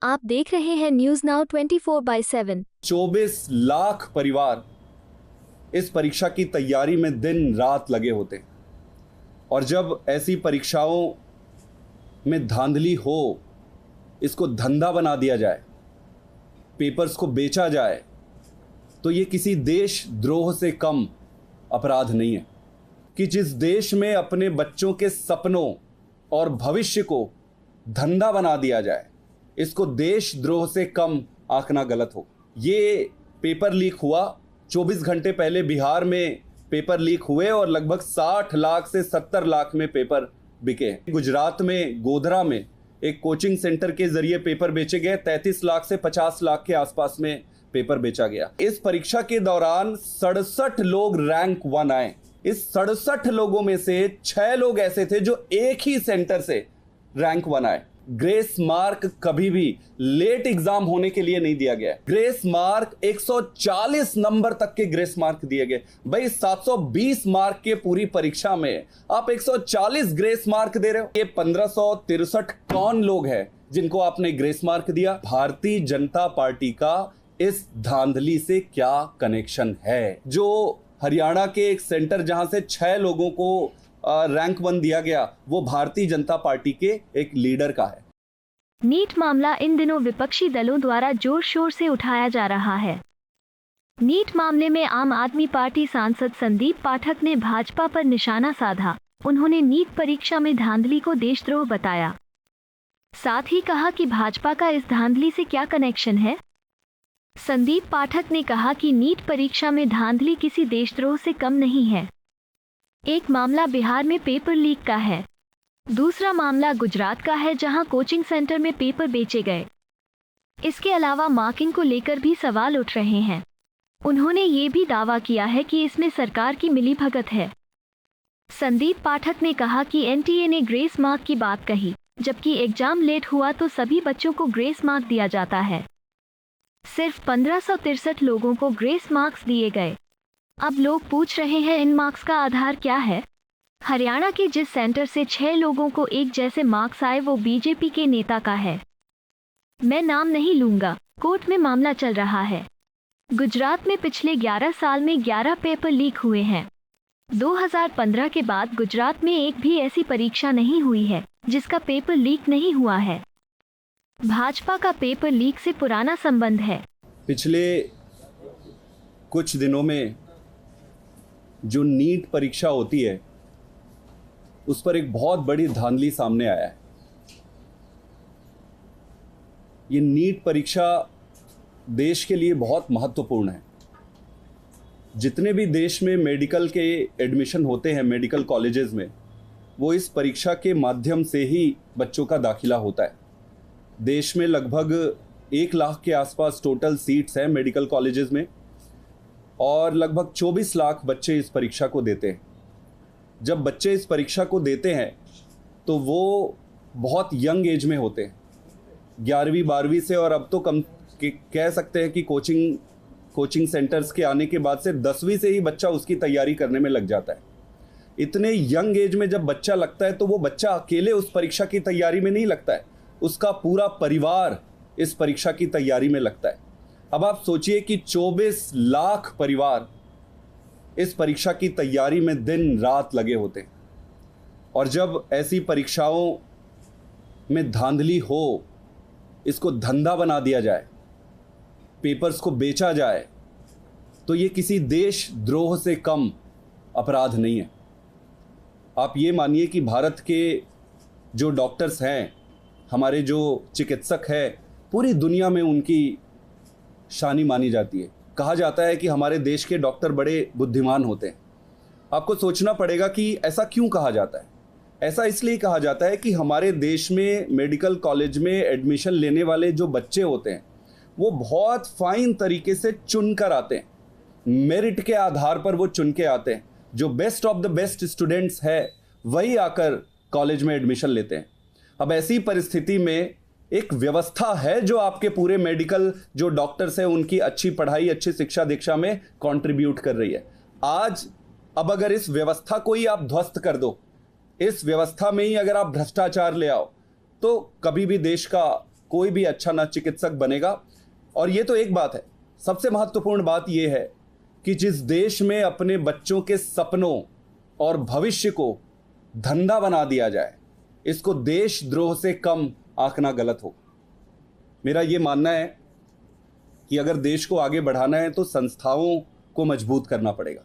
आप देख रहे हैं न्यूज नाउ 24/7। 24 लाख परिवार इस परीक्षा की तैयारी में दिन रात लगे होते हैं और जब ऐसी परीक्षाओं में धांधली हो, इसको धंधा बना दिया जाए, पेपर्स को बेचा जाए, तो ये किसी देशद्रोह से कम अपराध नहीं है कि जिस देश में अपने बच्चों के सपनों और भविष्य को धंधा बना दिया जाए, इसको देशद्रोह से कम आंकना गलत हो। ये पेपर लीक हुआ 24 घंटे पहले बिहार में पेपर लीक हुए और लगभग 60 लाख से 70 लाख में पेपर बिके। गुजरात में गोधरा में एक कोचिंग सेंटर के जरिए पेपर बेचे गए, 33 लाख से 50 लाख के आसपास में पेपर बेचा गया। इस परीक्षा के दौरान 67 लोग रैंक 1 आए। इस 67 लोगों में से 6 लोग ऐसे थे जो एक ही सेंटर से रैंक 1 आए। ग्रेस मार्क कभी भी लेट एग्जाम होने के लिए नहीं दिया गया। ग्रेस मार्क 140 नंबर तक के ग्रेस मार्क दिए गए। भाई 720 मार्क के पूरी परीक्षा में आप 140 ग्रेस मार्क दे रहे हो। ये 1563 कौन लोग हैं जिनको आपने ग्रेस मार्क दिया? भारतीय जनता पार्टी का इस धांधली से क्या कनेक्शन है? जो हरियाणा के एक सेंटर जहां से 6 लोगों को रैंक 1 दिया गया, वो भारतीय जनता पार्टी के एक लीडर का है। नीट मामला इन दिनों विपक्षी दलों द्वारा जोर शोर से उठाया जा रहा है। नीट मामले में आम आदमी पार्टी सांसद संदीप पाठक ने भाजपा पर निशाना साधा। उन्होंने नीट परीक्षा में धांधली को देशद्रोह बताया। साथ ही कहा कि भाजपा का इस धांधली से क्या कनेक्शन है। संदीप पाठक ने कहा कि नीट परीक्षा में धांधली किसी देशद्रोह से कम नहीं है। एक मामला बिहार में पेपर लीक का है, दूसरा मामला गुजरात का है जहां कोचिंग सेंटर में पेपर बेचे गए। इसके अलावा मार्किंग को लेकर भी सवाल उठ रहे हैं। उन्होंने ये भी दावा किया है कि इसमें सरकार की मिलीभगत है। संदीप पाठक ने कहा कि एनटीए ने ग्रेस मार्क की बात कही, जबकि एग्जाम लेट हुआ तो सभी बच्चों को ग्रेस मार्क दिया जाता है। सिर्फ 1563 लोगों को ग्रेस मार्क्स दिए गए। अब लोग पूछ रहे हैं इन मार्क्स का आधार क्या है। हरियाणा के जिस सेंटर से 6 लोगों को एक जैसे मार्क्स आए वो बीजेपी के नेता का है। मैं नाम नहीं लूंगा, कोर्ट में मामला चल रहा है। गुजरात में पिछले 11 साल में 11 पेपर लीक हुए हैं। 2015 के बाद गुजरात में एक भी ऐसी परीक्षा नहीं हुई है जिसका पेपर लीक नहीं हुआ है। भाजपा का पेपर लीक से पुराना संबंध है। पिछले कुछ दिनों में जो नीट परीक्षा होती है उस पर एक बहुत बड़ी धांधली सामने आया है। ये नीट परीक्षा देश के लिए बहुत महत्वपूर्ण है। जितने भी देश में मेडिकल के एडमिशन होते हैं मेडिकल कॉलेजेस में, वो इस परीक्षा के माध्यम से ही बच्चों का दाखिला होता है। देश में लगभग 1 लाख के आसपास टोटल सीट्स हैं मेडिकल कॉलेजेस में और लगभग 24 लाख बच्चे इस परीक्षा को देते हैं। जब बच्चे इस परीक्षा को देते हैं तो वो बहुत यंग एज में होते हैं, 11वीं 12वीं से, और अब तो कह सकते हैं कि कोचिंग सेंटर्स के आने के बाद से 10वीं से ही बच्चा उसकी तैयारी करने में लग जाता है। इतने यंग एज में जब बच्चा लगता है तो वो बच्चा अकेले उस परीक्षा की तैयारी में नहीं लगता है, उसका पूरा परिवार इस परीक्षा की तैयारी में लगता है। अब आप सोचिए कि 24 लाख परिवार इस परीक्षा की तैयारी में दिन रात लगे होते हैं और जब ऐसी परीक्षाओं में धांधली हो, इसको धंधा बना दिया जाए, पेपर्स को बेचा जाए, तो ये किसी देशद्रोह से कम अपराध नहीं है। आप ये मानिए कि भारत के जो डॉक्टर्स हैं, हमारे जो चिकित्सक हैं, पूरी दुनिया में उनकी शानी मानी जाती है। कहा जाता है कि हमारे देश के डॉक्टर बड़े बुद्धिमान होते हैं। आपको सोचना पड़ेगा कि ऐसा क्यों कहा जाता है। ऐसा इसलिए कहा जाता है कि हमारे देश में मेडिकल कॉलेज में एडमिशन लेने वाले जो बच्चे होते हैं वो बहुत फाइन तरीके से चुन कर आते हैं, मेरिट के आधार पर वो चुन के आते हैं। जो best of the best students है वही आकर कॉलेज में एडमिशन लेते हैं। अब ऐसी परिस्थिति में एक व्यवस्था है जो आपके पूरे मेडिकल जो डॉक्टर्स हैं उनकी अच्छी पढ़ाई, अच्छी शिक्षा दीक्षा में कंट्रीब्यूट कर रही है। आज अब अगर इस व्यवस्था को ही आप ध्वस्त कर दो, इस व्यवस्था में ही अगर आप भ्रष्टाचार ले आओ, तो कभी भी देश का कोई भी अच्छा ना चिकित्सक बनेगा। और ये तो एक बात है, सबसे महत्वपूर्ण बात ये है कि जिस देश में अपने बच्चों के सपनों और भविष्य को धंधा बना दिया जाए, इसको देशद्रोह से कम आंकना गलत हो। मेरा ये मानना है कि अगर देश को आगे बढ़ाना है तो संस्थाओं को मजबूत करना पड़ेगा।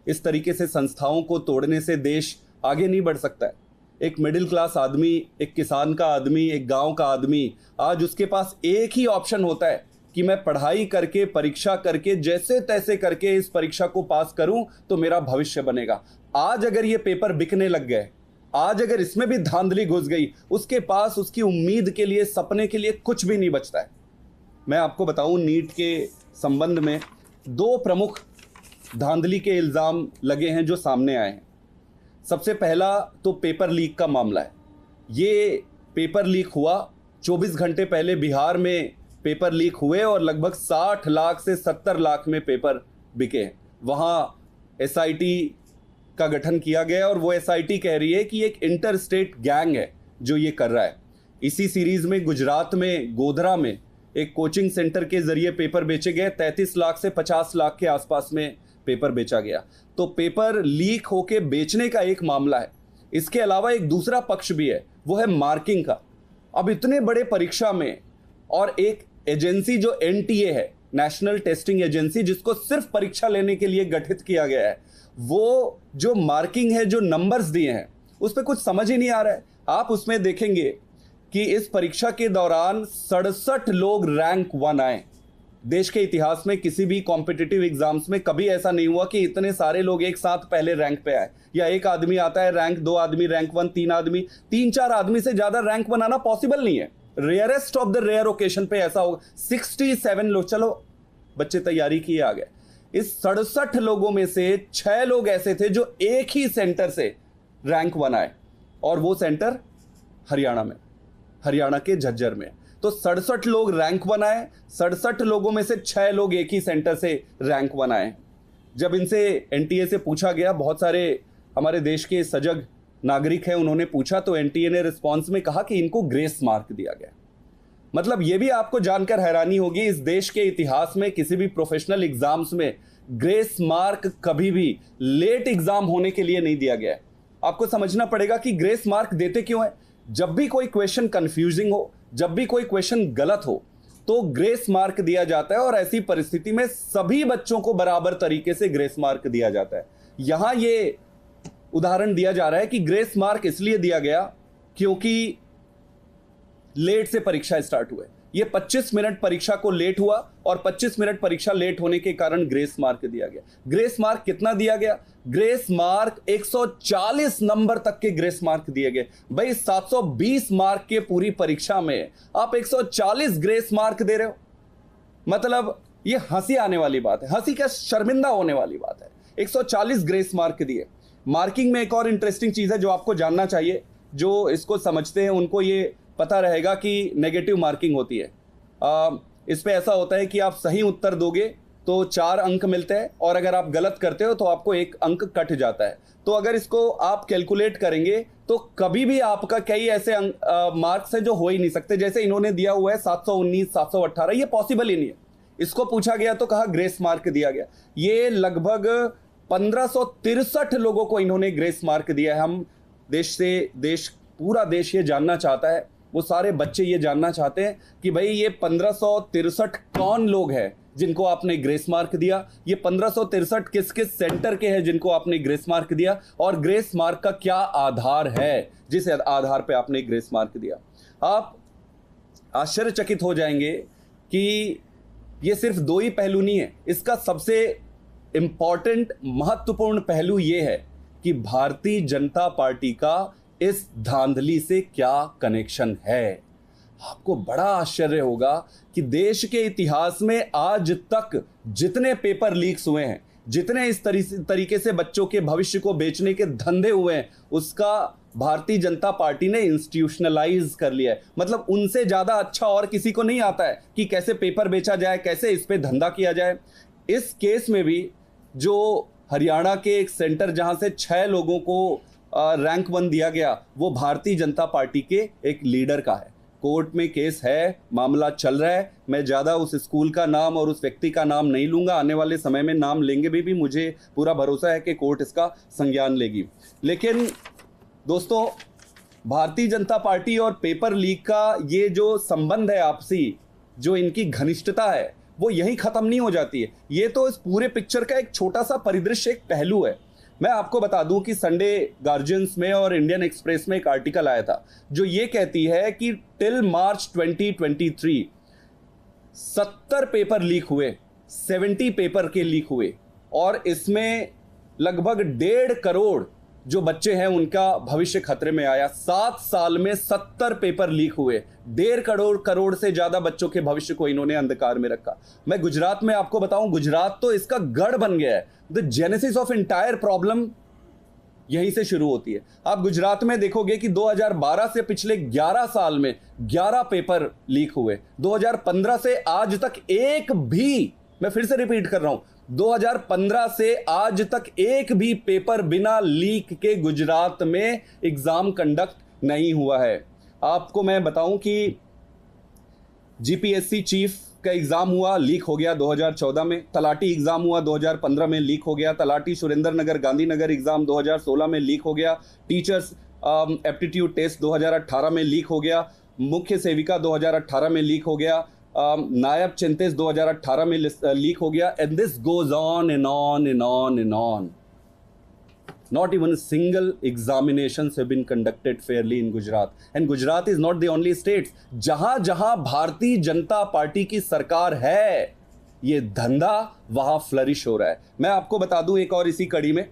इस तरीके से संस्थाओं को तोड़ने से देश आगे नहीं बढ़ सकता है। एक मिडिल क्लास आदमी, एक किसान का आदमी, एक गांव का आदमी, आज उसके पास एक ही ऑप्शन होता है कि मैं पढ़ाई करके, परीक्षा करके, जैसे तैसे करके इस परीक्षा को पास करूं तो मेरा भविष्य बनेगा। आज अगर ये पेपर बिकने लग गए, आज अगर इसमें भी धांधली घुस गई, उसके पास उसकी उम्मीद के लिए, सपने के लिए कुछ भी नहीं बचता है। मैं आपको बताऊं, नीट के संबंध में 2 प्रमुख धांधली के इल्ज़ाम लगे हैं जो सामने आए हैं। सबसे पहला तो पेपर लीक का मामला है। ये पेपर लीक हुआ 24 घंटे पहले बिहार में पेपर लीक हुए और लगभग 60 लाख से 70 लाख में पेपर बिके हैं। वहाँ एसआईटी का गठन किया गया और वो एसआईटी कह रही है कि एक इंटर स्टेट गैंग है जो ये कर रहा है। इसी सीरीज में गुजरात में गोधरा में एक कोचिंग सेंटर के जरिए पेपर बेचे गए। 33 लाख से 50 लाख के आसपास में पेपर बेचा गया। तो पेपर लीक होके बेचने का एक मामला है। इसके अलावा एक दूसरा पक्ष भी है, वो है मार्किंग का। अब इतने बड़े परीक्षा में और एक एजेंसी जो एनटीए है, नेशनल टेस्टिंग एजेंसी, जिसको सिर्फ परीक्षा लेने के लिए गठित किया गया है, वो जो मार्किंग है, जो नंबर्स दिए हैं, उस पर कुछ समझ ही नहीं आ रहा है। आप उसमें देखेंगे कि इस परीक्षा के दौरान 67 लोग रैंक 1 आए। देश के इतिहास में किसी भी कॉम्पिटिटिव एग्जाम्स में कभी ऐसा नहीं हुआ कि इतने सारे लोग एक साथ पहले रैंक पे आए, या एक आदमी आता है रैंक 2 आदमी रैंक 1, 3 आदमी, 3-4 आदमी से ज्यादा रैंक 1 आना पॉसिबल नहीं है। Rarest of the rare occasion पे ऐसा होगा। 67 लोग, चलो बच्चे तैयारी किए आ गए। इस 67 लोगों में से 6 लोग ऐसे थे जो एक ही सेंटर से रैंक 1 आए, और वो सेंटर हरियाणा में, हरियाणा के झज्जर में। तो 67 लोग रैंक 1 आए, 67 लोगों में से 6 लोग एक ही सेंटर से रैंक 1 आए। जब इनसे एनटीए से पूछा गया, बहुत सारे हमारे देश के सजग नागरिक हैं, उन्होंने पूछा, तो एनटीए ने रिस्पॉन्स में कहा कि इनको ग्रेस मार्क दिया गया। मतलब ये भी आपको जानकर हैरानी होगी, इस देश के इतिहास में किसी भी प्रोफेशनल एग्जाम्स में ग्रेस मार्क कभी भी लेट एग्जाम होने के लिए नहीं दिया गया है। आपको समझना पड़ेगा कि ग्रेस मार्क देते क्यों है। जब भी कोई क्वेश्चन कंफ्यूजिंग हो, जब भी कोई क्वेश्चन गलत हो, तो ग्रेस मार्क दिया जाता है, और ऐसी परिस्थिति में सभी बच्चों को बराबर तरीके से ग्रेस मार्क दिया जाता है। यहां ये उदाहरण दिया जा रहा है कि ग्रेस मार्क इसलिए दिया गया क्योंकि लेट से परीक्षा स्टार्ट हुए। ये 25 मिनट परीक्षा को लेट हुआ, और 25 मिनट परीक्षा लेट होने के कारण ग्रेस मार्क दिया गया। ग्रेस मार्क कितना दिया गया? ग्रेस मार्क 140 नंबर तक के ग्रेस मार्क दिए गए। भाई 720 मार्क के पूरी परीक्षा में आप 140 ग्रेस मार्क दे रहे हो, मतलब ये हंसी आने वाली बात है। हंसी क्या, शर्मिंदा होने वाली बात है। 140 ग्रेस मार्क दिए। मार्किंग में एक और इंटरेस्टिंग चीज है जो आपको जानना चाहिए। जो इसको समझते हैं उनको ये पता रहेगा कि नेगेटिव मार्किंग होती है। इस पे ऐसा होता है कि आप सही उत्तर दोगे तो 4 अंक मिलते हैं, और अगर आप गलत करते हो तो आपको 1 अंक कट जाता है। तो अगर इसको आप कैलकुलेट करेंगे तो कभी भी आपका कई ऐसे मार्क्स हैं जो हो ही नहीं सकते। जैसे इन्होंने दिया हुआ है 719, 718, ये पॉसिबल ही नहीं है। इसको पूछा गया तो कहा ग्रेस मार्क दिया गया। ये लगभग 1563 लोगों को इन्होंने ग्रेस मार्क दिया है। हम पूरा देश ये जानना चाहता है, वो सारे बच्चे ये जानना चाहते हैं कि भाई ये 1563 कौन लोग हैं जिनको आपने ग्रेस मार्क दिया। ये 1563 किस किस सेंटर के हैं जिनको आपने ग्रेस मार्क दिया, और ग्रेस मार्क का क्या आधार है जिस आधार पे आपने ग्रेस मार्क दिया। आप आश्चर्यचकित हो जाएंगे कि ये सिर्फ 2 ही पहलू नहीं है। इसका सबसे इंपॉर्टेंट, महत्वपूर्ण पहलू ये है कि भारतीय जनता पार्टी का इस धांधली से क्या कनेक्शन है। आपको बड़ा आश्चर्य होगा कि देश के इतिहास में आज तक जितने पेपर लीक्स हुए हैं, जितने इस तरीके से बच्चों के भविष्य को बेचने के धंधे हुए हैं, उसका भारतीय जनता पार्टी ने इंस्टीट्यूशनलाइज कर लिया है। मतलब उनसे ज्यादा अच्छा और किसी को नहीं आता है कि कैसे पेपर बेचा जाए, कैसे इस पे धंधा किया जाए। इस केस में भी जो हरियाणा के एक सेंटर जहां से 6 लोगों को रैंक 1 दिया गया, वो भारतीय जनता पार्टी के एक लीडर का है। कोर्ट में केस है, मामला चल रहा है। मैं ज़्यादा उस स्कूल का नाम और उस व्यक्ति का नाम नहीं लूँगा, आने वाले समय में नाम लेंगे भी मुझे पूरा भरोसा है कि कोर्ट इसका संज्ञान लेगी। लेकिन दोस्तों, भारतीय जनता पार्टी और पेपर लीक का ये जो संबंध है आपसी, जो इनकी घनिष्ठता है, वो यहीं ख़त्म नहीं हो जाती है। ये तो इस पूरे पिक्चर का एक छोटा सा परिदृश्य, एक पहलू है। मैं आपको बता दूं कि संडे गार्जियंस में और इंडियन एक्सप्रेस में एक आर्टिकल आया था जो ये कहती है कि टिल मार्च 2023 70 पेपर लीक हुए, 70 पेपर के लीक हुए, और इसमें लगभग 1.5 करोड़ जो बच्चे हैं उनका भविष्य खतरे में आया। 7 साल में 70 पेपर लीक हुए, 1.5 करोड़ से ज्यादा बच्चों के भविष्य को इन्होंने अंधकार में रखा। मैं गुजरात में आपको बताऊं, गुजरात तो इसका गढ़ बन गया है। The genesis of entire problem यहीं से शुरू होती है। आप गुजरात में देखोगे कि 2012 से पिछले 11 साल में 11 पेपर लीक हुए। 2015 से आज तक एक भी, मैं फिर से रिपीट कर रहा हूं, 2015 से आज तक एक भी पेपर बिना लीक के गुजरात में एग्जाम कंडक्ट नहीं हुआ है। आपको मैं बताऊं कि जीपीएससी चीफ का एग्जाम हुआ, लीक हो गया 2014 में। तलाटी एग्जाम हुआ 2015 में, लीक हो गया। तलाटी सुरेंद्र नगर गांधीनगर एग्जाम 2016 में लीक हो गया। टीचर्स एप्टीट्यूड टेस्ट 2018 में लीक हो गया। मुख्य सेविका 2018 में लीक हो गया। नायब चिंतित 2018 में लीक हो गया। And this goes on and on and on and on. Not even a single examinations have been conducted fairly in Gujarat. And Gujarat is not the only state. जहां जहां भारतीय जनता पार्टी की सरकार है, ये धंधा वहां फ्लरिश हो रहा है। मैं आपको बता दूं एक और इसी कड़ी में,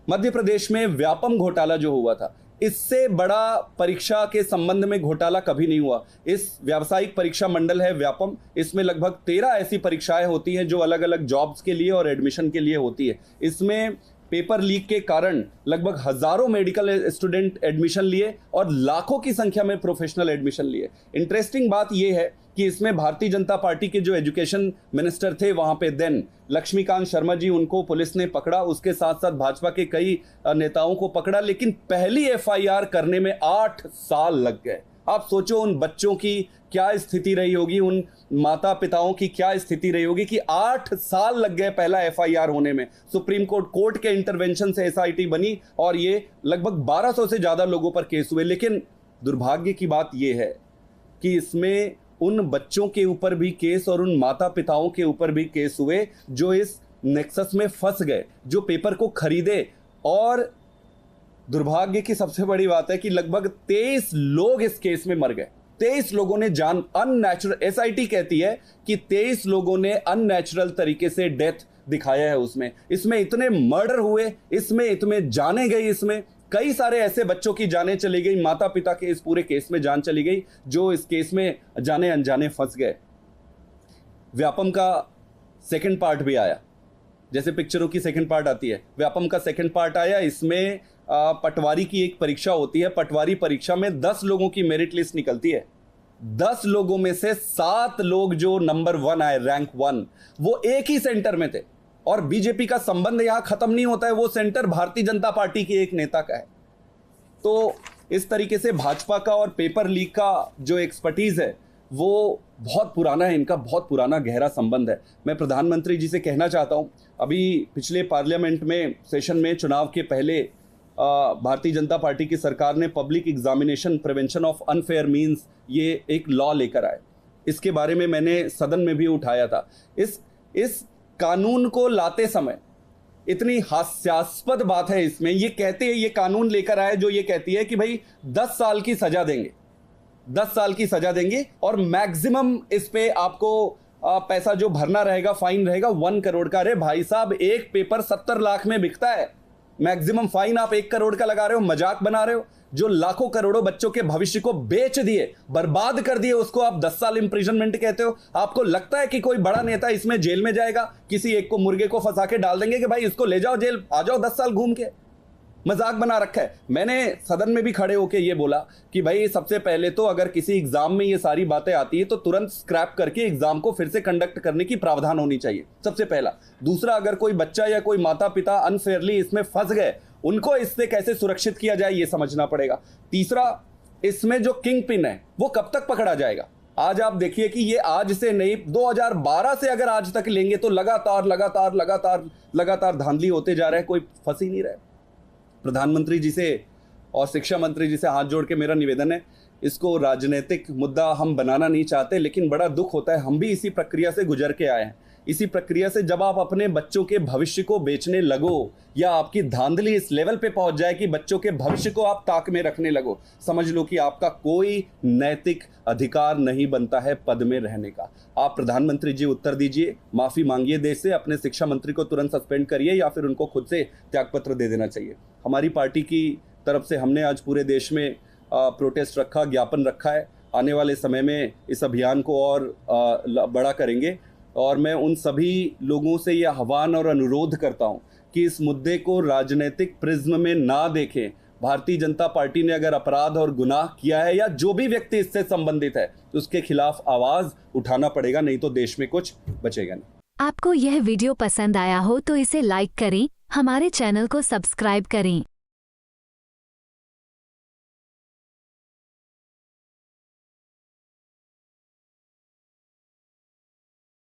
मध्य प्रदेश में व्यापम घोटाला जो हुआ था, इससे बड़ा परीक्षा के संबंध में घोटाला कभी नहीं हुआ। इस व्यावसायिक परीक्षा मंडल है व्यापम, इसमें लगभग 13 ऐसी परीक्षाएं होती हैं जो अलग अलग जॉब्स के लिए और एडमिशन के लिए होती है। इसमें पेपर लीक के कारण लगभग हजारों मेडिकल स्टूडेंट एडमिशन लिए और लाखों की संख्या में प्रोफेशनल एडमिशन लिए। इंटरेस्टिंग बात यह है कि इसमें भारतीय जनता पार्टी के जो एजुकेशन मिनिस्टर थे वहां पे देन लक्ष्मीकांत शर्मा जी, उनको पुलिस ने पकड़ा। उसके साथ साथ भाजपा के कई नेताओं को पकड़ा, लेकिन पहली एफआईआर करने में 8 साल लग गए। आप सोचो उन बच्चों की क्या स्थिति रही होगी, उन माता पिताओं की क्या स्थिति रही होगी कि 8 साल लग गए पहला एफआईआर होने में। सुप्रीम कोर्ट के इंटरवेंशन से एसआईटी बनी और ये लगभग 1200 से ज्यादा लोगों पर केस हुए। लेकिन दुर्भाग्य की बात यह है कि इसमें उन बच्चों के ऊपर भी केस और उन माता पिताओं के ऊपर भी केस हुए जो इस नेक्सस में फंस गए, जो पेपर को खरीदे। और दुर्भाग्य की सबसे बड़ी बात है कि लगभग 23 लोग इस केस में मर गए। 23 लोगों ने जान अननेचुरल, एसआईटी कहती है कि 23 लोगों ने अननेचुरल तरीके से डेथ दिखाया है उसमें। इसमें इतने मर्डर हुए, इसमें इतने जाने गई, इसमें कई सारे ऐसे बच्चों की जानें चली गई, माता पिता के इस पूरे केस में जान चली गई जो इस केस में जाने अनजाने फंस गए। व्यापम का सेकंड पार्ट भी आया, जैसे पिक्चरों की सेकंड पार्ट आती है, व्यापम का सेकंड पार्ट आया। इसमें पटवारी की एक परीक्षा होती है। पटवारी परीक्षा में 10 लोगों की मेरिट लिस्ट निकलती है। 10 लोगों में से 7 लोग जो नंबर 1 आए, रैंक 1, वो एक ही सेंटर में थे। और बीजेपी का संबंध यहां खत्म नहीं होता है, वो सेंटर भारतीय जनता पार्टी के एक नेता का है। तो इस तरीके से भाजपा का और पेपर लीक का जो एक्सपर्टीज है वो बहुत पुराना है, इनका बहुत पुराना गहरा संबंध है। मैं प्रधानमंत्री जी से कहना चाहता हूं, अभी पिछले पार्लियामेंट में सेशन में चुनाव के पहले भारतीय जनता पार्टी की सरकार ने public examination prevention of unfair means ये एक लॉ लेकर आए। इसके बारे में मैंने सदन में भी उठाया था। इस कानून को लाते समय इतनी हास्यास्पद बात है इसमें, ये कहते हैं, ये कानून लेकर आए जो ये कहती है कि भाई 10 साल की सजा देंगे, 10 साल की सजा देंगे और मैक्सिमम इस पे आपको पैसा जो भरना रहेगा, फाइन रहेगा 1 करोड़ का। अरे भाई साहब, एक पेपर 70 लाख में बिकता है, मैक्सिमम फाइन आप 1 करोड़ का लगा रहे हो, मजाक बना रहे हो। जो लाखों करोड़ों बच्चों के भविष्य को बेच दिए, बर्बाद कर दिए, उसको आप 10 साल इंप्रिजनमेंट कहते हो। आपको लगता है कि कोई बड़ा नेता इसमें जेल में जाएगा? किसी एक को, मुर्गे को फंसा के डाल देंगे कि भाई इसको ले जाओ जेल, आ जाओ 10 साल घूम के। मजाक बना रखा है। मैंने सदन में भी खड़े होकर ये बोला कि भाई सबसे पहले तो अगर किसी एग्जाम में ये सारी बातें आती है तो तुरंत स्क्रैप करके एग्जाम को फिर से कंडक्ट करने की प्रावधान होनी चाहिए, सबसे पहला। दूसरा, अगर कोई बच्चा या कोई माता पिता अनफेयरली इसमें फंस गए, उनको इससे कैसे सुरक्षित किया जाए ये समझना पड़ेगा। तीसरा, इसमें जो किंग पिन है वो कब तक पकड़ा जाएगा? आज आप देखिए कि ये आज से नहीं, 2012 से अगर आज तक लेंगे तो लगातार लगातार लगातार लगातार धांधली होते जा रहे हैं, कोई फंस ही नहीं रहा है। प्रधानमंत्री जी से और शिक्षा मंत्री जी से हाथ जोड़ के मेरा निवेदन है, इसको राजनीतिक मुद्दा हम बनाना नहीं चाहते, लेकिन बड़ा दुख होता है, हम भी इसी प्रक्रिया से गुजर के आए हैं। इसी प्रक्रिया से जब आप अपने बच्चों के भविष्य को बेचने लगो या आपकी धांधली इस लेवल पे पहुंच जाए कि बच्चों के भविष्य को आप ताक में रखने लगो, समझ लो कि आपका कोई नैतिक अधिकार नहीं बनता है पद में रहने का। आप प्रधानमंत्री जी उत्तर दीजिए, माफी मांगिए देश से, अपने शिक्षा मंत्री को तुरंत सस्पेंड करिए या फिर उनको खुद से त्यागपत्र दे देना चाहिए। हमारी पार्टी की तरफ से हमने आज पूरे देश में प्रोटेस्ट रखा, ज्ञापन रखा है। आने वाले समय में इस अभियान को और बड़ा करेंगे और मैं उन सभी लोगों से यह आह्वान और अनुरोध करता हूं कि इस मुद्दे को राजनीतिक प्रिज्म में ना देखें। भारतीय जनता पार्टी ने अगर अपराध और गुनाह किया है या जो भी व्यक्ति इससे संबंधित है तो उसके खिलाफ आवाज उठाना पड़ेगा, नहीं तो देश में कुछ बचेगा नहीं। आपको यह वीडियो पसंद आया हो तो इसे लाइक करें, हमारे चैनल को सब्सक्राइब करें।